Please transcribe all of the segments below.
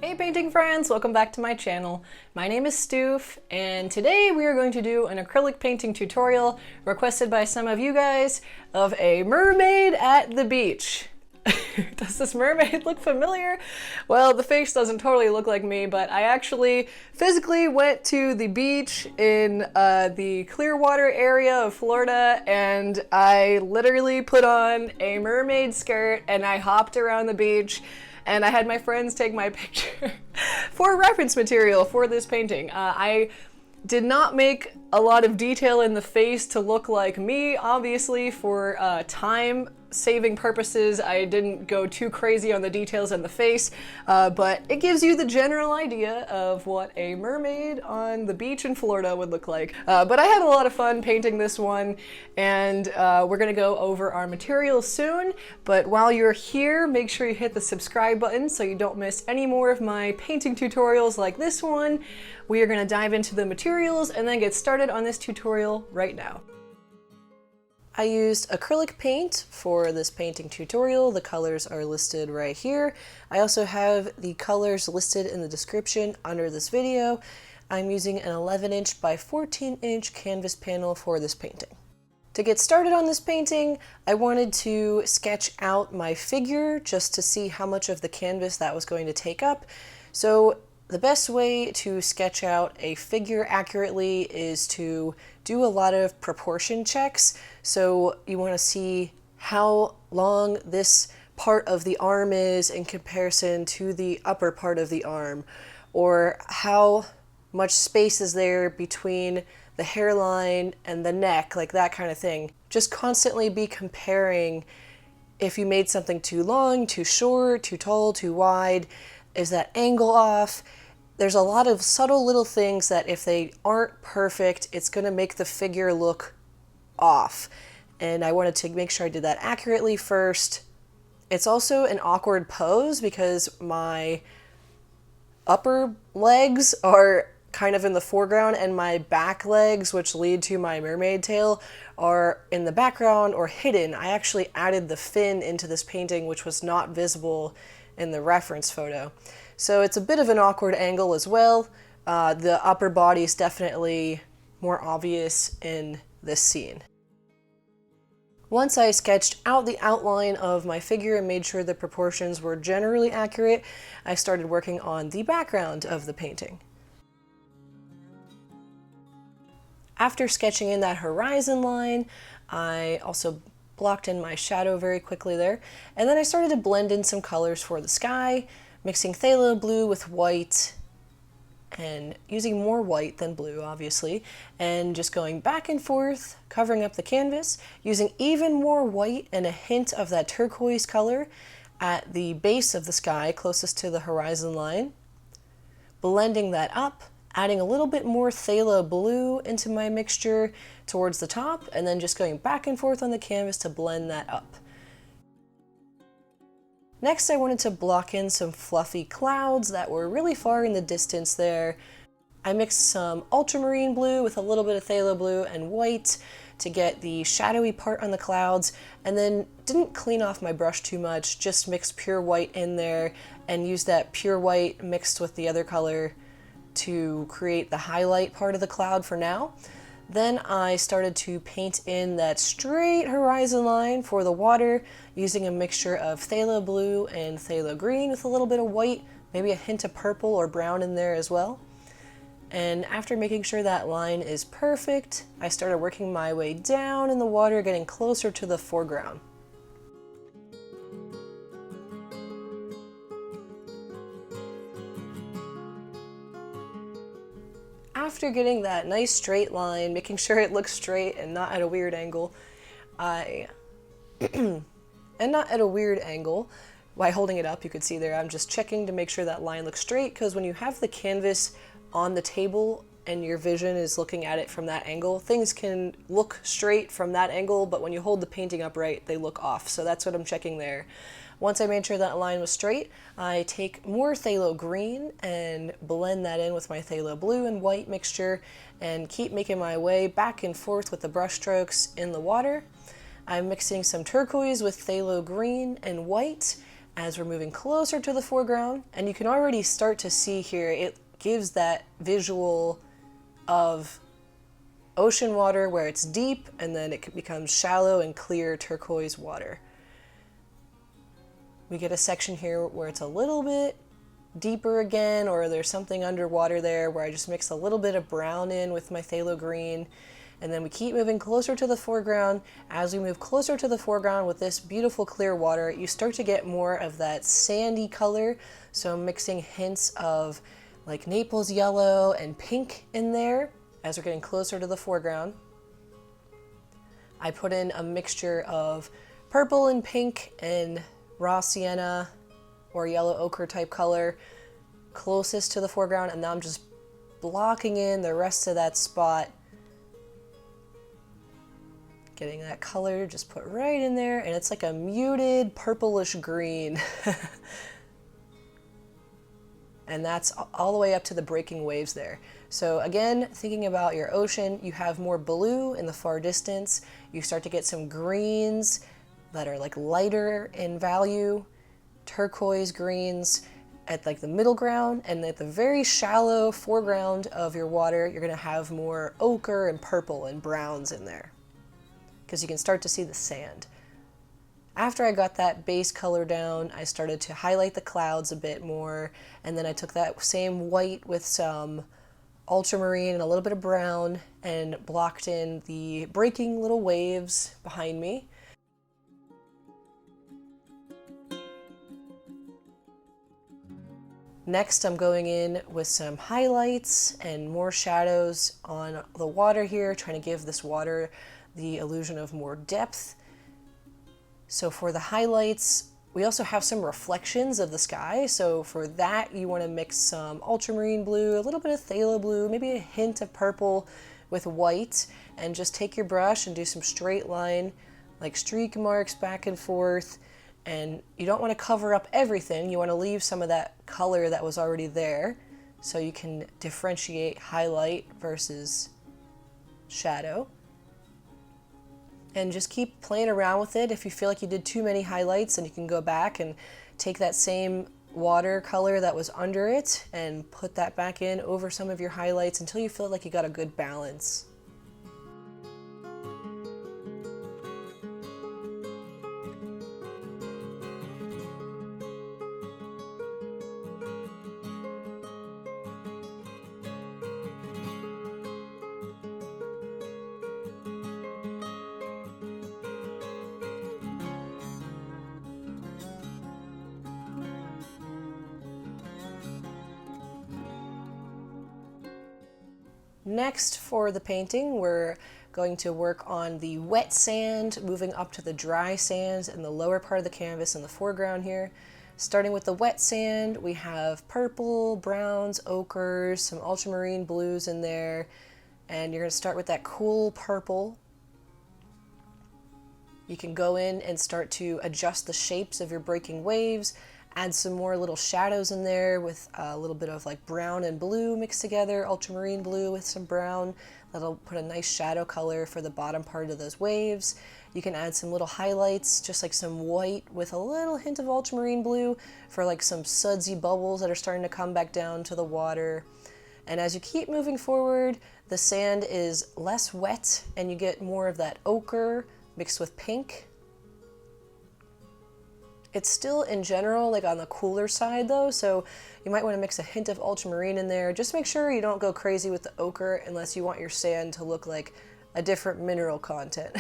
Hey painting friends, welcome back to my channel. My name is Stoof, and today we are going to do an acrylic painting tutorial requested by some of you guys of a mermaid at the beach. Does this mermaid look familiar? Well, the face doesn't totally look like me, but I actually physically went to the beach in the Clearwater area of Florida, and I literally put on a mermaid skirt and I hopped around the beach. And I had my friends take my picture for reference material for this painting. I did not make a lot of detail in the face to look like me, obviously, for time-saving purposes. I didn't go too crazy on the details in the face, but it gives you the general idea of what a mermaid on the beach in Florida would look like. But I had a lot of fun painting this one, and we're gonna go over our materials soon. But while you're here, make sure you hit the subscribe button so you don't miss any more of my painting tutorials like this one. We are gonna dive into the materials and then get started on this tutorial right now. I used acrylic paint for this painting tutorial. The colors are listed right here. I also have the colors listed in the description under this video. I'm using an 11-inch by 14-inch canvas panel for this painting. To get started on this painting, I wanted to sketch out my figure just to see how much of the canvas that was going to take up. So the best way to sketch out a figure accurately is to do a lot of proportion checks. So you want to see how long this part of the arm is in comparison to the upper part of the arm, or how much space is there between the hairline and the neck, like that kind of thing. Just constantly be comparing if you made something too long, too short, too tall, too wide. Is that angle off? There's a lot of subtle little things that if they aren't perfect, it's going to make the figure look off. And I wanted to make sure I did that accurately first. It's also an awkward pose because my upper legs are kind of in the foreground and my back legs, which lead to my mermaid tail, are in the background or hidden. I actually added the fin into this painting, which was not visible in the reference photo. So it's a bit of an awkward angle as well. The upper body is definitely more obvious in this scene. Once I sketched out the outline of my figure and made sure the proportions were generally accurate, I started working on the background of the painting. After sketching in that horizon line, I also blocked in my shadow very quickly there, and then I started to blend in some colors for the sky, mixing phthalo blue with white and using more white than blue, obviously, and just going back and forth, covering up the canvas, using even more white and a hint of that turquoise color at the base of the sky closest to the horizon line, blending that up, adding a little bit more phthalo blue into my mixture towards the top, and then just going back and forth on the canvas to blend that up. Next, I wanted to block in some fluffy clouds that were really far in the distance there. I mixed some ultramarine blue with a little bit of phthalo blue and white to get the shadowy part on the clouds, and then didn't clean off my brush too much, just mixed pure white in there and used that pure white mixed with the other color to create the highlight part of the cloud for now. Then I started to paint in that straight horizon line for the water using a mixture of phthalo blue and phthalo green with a little bit of white, maybe a hint of purple or brown in there as well. And after making sure that line is perfect, I started working my way down in the water, getting closer to the foreground. After getting that nice straight line, making sure it looks straight and not at a weird angle, by holding it up, you could see there, I'm just checking to make sure that line looks straight, because when you have the canvas on the table and your vision is looking at it from that angle, things can look straight from that angle, but when you hold the painting upright, they look off. So that's what I'm checking there. Once I made sure that line was straight, I take more phthalo green and blend that in with my phthalo blue and white mixture and keep making my way back and forth with the brush strokes in the water. I'm mixing some turquoise with phthalo green and white as we're moving closer to the foreground. And you can already start to see here, it gives that visual of ocean water where it's deep and then it becomes shallow and clear turquoise water. We get a section here where it's a little bit deeper again, or there's something underwater there where I just mix a little bit of brown in with my phthalo green. And then we keep moving closer to the foreground. As we move closer to the foreground with this beautiful clear water, you start to get more of that sandy color. So I'm mixing hints of like Naples yellow and pink in there as we're getting closer to the foreground. I put in a mixture of purple and pink and raw sienna or yellow ochre type color closest to the foreground, and now I'm just blocking in the rest of that spot. Getting that color just put right in there, and it's like a muted purplish green. And that's all the way up to the breaking waves there. So again, thinking about your ocean, you have more blue in the far distance. You start to get some greens that are like lighter in value, turquoise greens at like the middle ground, and at the very shallow foreground of your water, you're gonna have more ochre and purple and browns in there, because you can start to see the sand. After I got that base color down, I started to highlight the clouds a bit more, and then I took that same white with some ultramarine and a little bit of brown and blocked in the breaking little waves behind me. Next, I'm going in with some highlights and more shadows on the water here, trying to give this water the illusion of more depth. So for the highlights, we also have some reflections of the sky. So for that, you want to mix some ultramarine blue, a little bit of phthalo blue, maybe a hint of purple with white, and just take your brush and do some straight line, like streak marks back and forth. And you don't want to cover up everything. You want to leave some of that color that was already there so you can differentiate highlight versus shadow. And just keep playing around with it. If you feel like you did too many highlights, then you can go back and take that same water color that was under it and put that back in over some of your highlights until you feel like you got a good balance. Next, for the painting, we're going to work on the wet sand, moving up to the dry sands in the lower part of the canvas in the foreground here. Starting with the wet sand, we have purple, browns, ochres, some ultramarine blues in there, and you're going to start with that cool purple. You can go in and start to adjust the shapes of your breaking waves, add some more little shadows in there with a little bit of like brown and blue mixed together, ultramarine blue with some brown. That'll put a nice shadow color for the bottom part of those waves. You can add some little highlights, just like some white with a little hint of ultramarine blue for like some sudsy bubbles that are starting to come back down to the water. And as you keep moving forward, the sand is less wet and you get more of that ochre mixed with pink. It's still in general like on the cooler side though, so you might want to mix a hint of ultramarine in there. Just make sure you don't go crazy with the ochre unless you want your sand to look like a different mineral content.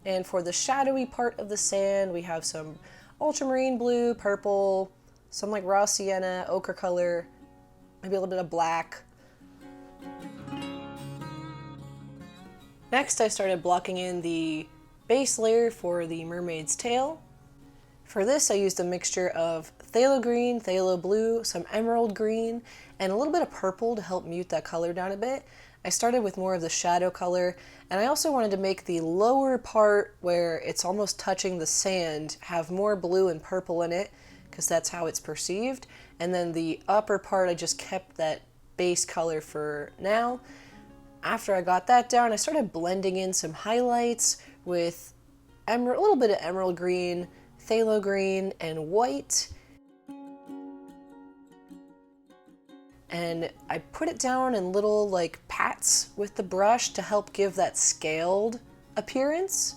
And for the shadowy part of the sand, we have some ultramarine blue, purple, some like raw sienna, ochre color, maybe a little bit of black. Next, I started blocking in the base layer for the mermaid's tail. For this, I used a mixture of phthalo green, phthalo blue, some emerald green, and a little bit of purple to help mute that color down a bit. I started with more of the shadow color, and I also wanted to make the lower part where it's almost touching the sand have more blue and purple in it, because that's how it's perceived. And then the upper part, I just kept that base color for now. After I got that down, I started blending in some highlights with a little bit of emerald green, phthalo green, and white. And I put it down in little like pats with the brush to help give that scaled appearance.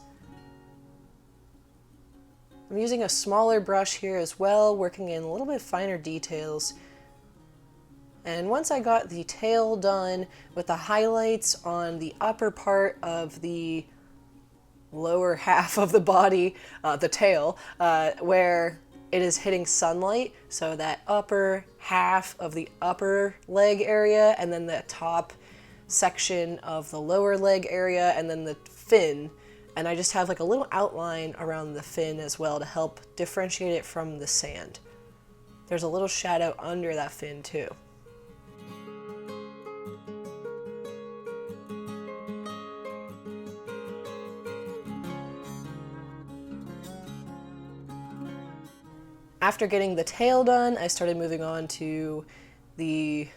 I'm using a smaller brush here as well, working in a little bit finer details. And once I got the tail done with the highlights on the upper part of the lower half of the body, the tail, where it is hitting sunlight, so that upper half of the upper leg area, and then the top section of the lower leg area, and then the fin. And I just have like a little outline around the fin as well to help differentiate it from the sand. There's a little shadow under that fin too. After getting the tail done, I started moving on to the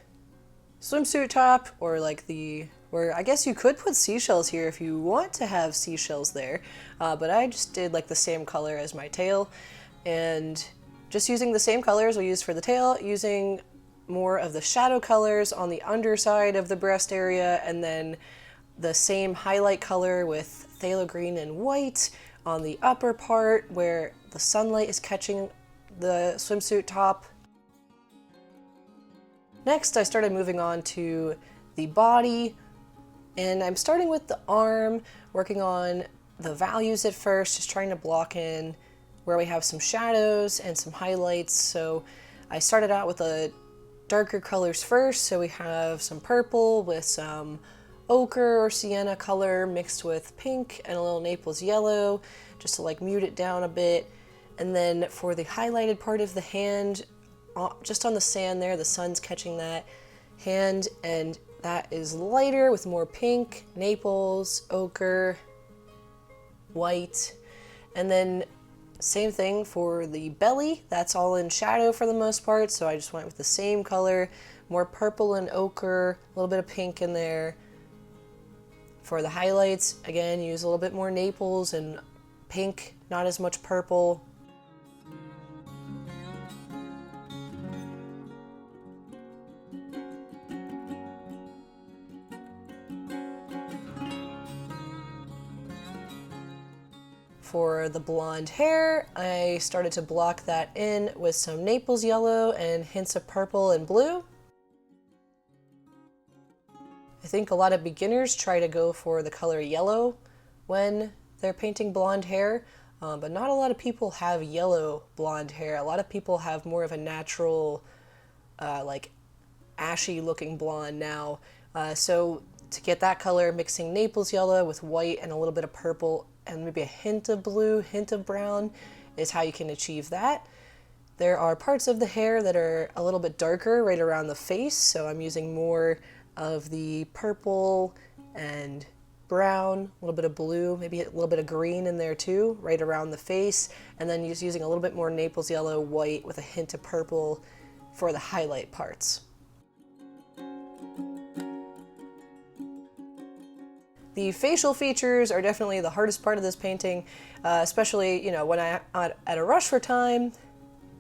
swimsuit top, or like where I guess you could put seashells here if you want to have seashells there, but I just did like the same color as my tail, and just using the same colors we used for the tail, using more of the shadow colors on the underside of the breast area, and then the same highlight color with phthalo green and white on the upper part where the sunlight is catching the swimsuit top. Next, I started moving on to the body, and I'm starting with the arm, working on the values at first, just trying to block in where we have some shadows and some highlights. So I started out with the darker colors first, so we have some purple with some ochre or sienna color mixed with pink and a little Naples yellow, just to like mute it down a bit. And then for the highlighted part of the hand, just on the sand there, the sun's catching that hand, and that is lighter with more pink, Naples, ochre, white. And then same thing for the belly, that's all in shadow for the most part, so I just went with the same color, more purple and ochre, a little bit of pink in there. For the highlights, again, use a little bit more Naples and pink, not as much purple. For the blonde hair, I started to block that in with some Naples yellow and hints of purple and blue. I think a lot of beginners try to go for the color yellow when they're painting blonde hair, but not a lot of people have yellow blonde hair. A lot of people have more of a natural, like ashy looking blonde now. So to get that color, mixing Naples yellow with white and a little bit of purple and maybe a hint of blue, hint of brown is how you can achieve that. There are parts of the hair that are a little bit darker right around the face, so I'm using more of the purple and brown, a little bit of blue, maybe a little bit of green in there too, right around the face, and then just using a little bit more Naples yellow, white with a hint of purple for the highlight parts. The facial features are definitely the hardest part of this painting, especially, you know, when I'm at a rush for time,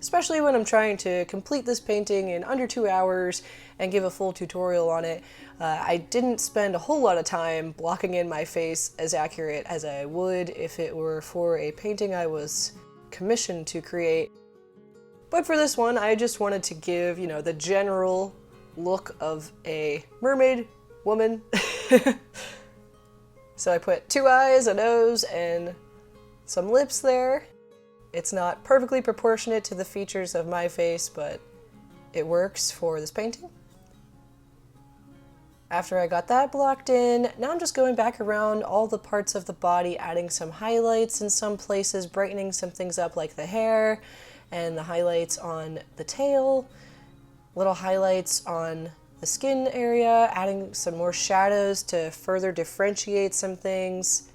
especially when I'm trying to complete this painting in under 2 hours and give a full tutorial on it. I didn't spend a whole lot of time blocking in my face as accurate as I would if it were for a painting I was commissioned to create. But for this one, I just wanted to give, you know, the general look of a mermaid woman. So I put 2 eyes, a nose, and some lips there. It's not perfectly proportionate to the features of my face, but it works for this painting. After I got that blocked in, now I'm just going back around all the parts of the body, adding some highlights in some places, brightening some things up like the hair and the highlights on the tail, little highlights on the skin area, adding some more shadows to further differentiate some things.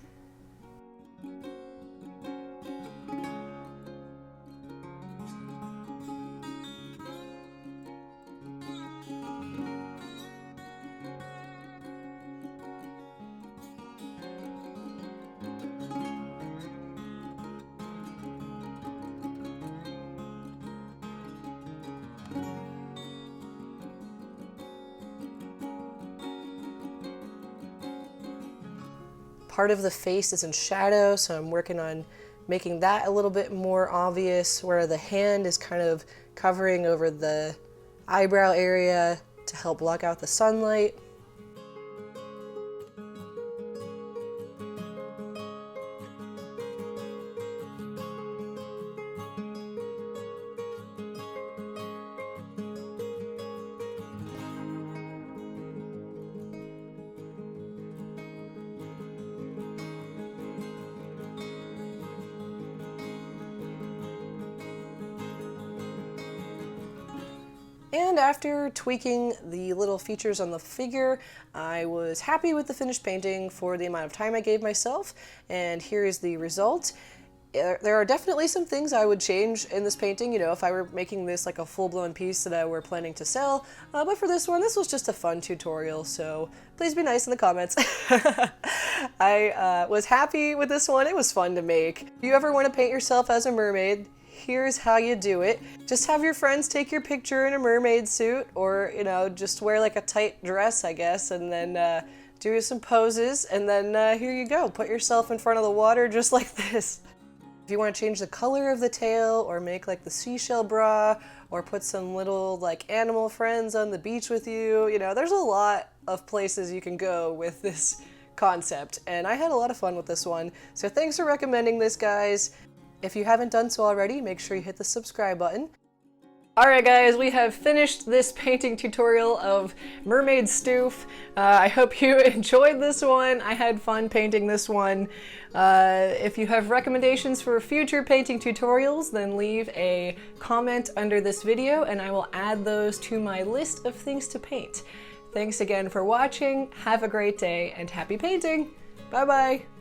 Part of the face is in shadow, so I'm working on making that a little bit more obvious, where the hand is kind of covering over the eyebrow area to help block out the sunlight. And after tweaking the little features on the figure, I was happy with the finished painting for the amount of time I gave myself, and here is the result. There are definitely some things I would change in this painting, you know, if I were making this like a full-blown piece that I were planning to sell, but for this one, this was just a fun tutorial, so please be nice in the comments. I was happy with this one. It was fun to make. If you ever want to paint yourself as a mermaid, here's how you do it. Just have your friends take your picture in a mermaid suit, or, you know, just wear like a tight dress, I guess, and then do some poses, and then here you go. Put yourself in front of the water just like this. If you want to change the color of the tail, or make like the seashell bra, or put some little like animal friends on the beach with you, you know, there's a lot of places you can go with this concept, and I had a lot of fun with this one. So thanks for recommending this, guys. If you haven't done so already, make sure you hit the subscribe button. Alright guys, we have finished this painting tutorial of Mermaid Stoof. I hope you enjoyed this one. I had fun painting this one. If you have recommendations for future painting tutorials, then leave a comment under this video and I will add those to my list of things to paint. Thanks again for watching, have a great day, and happy painting! Bye bye!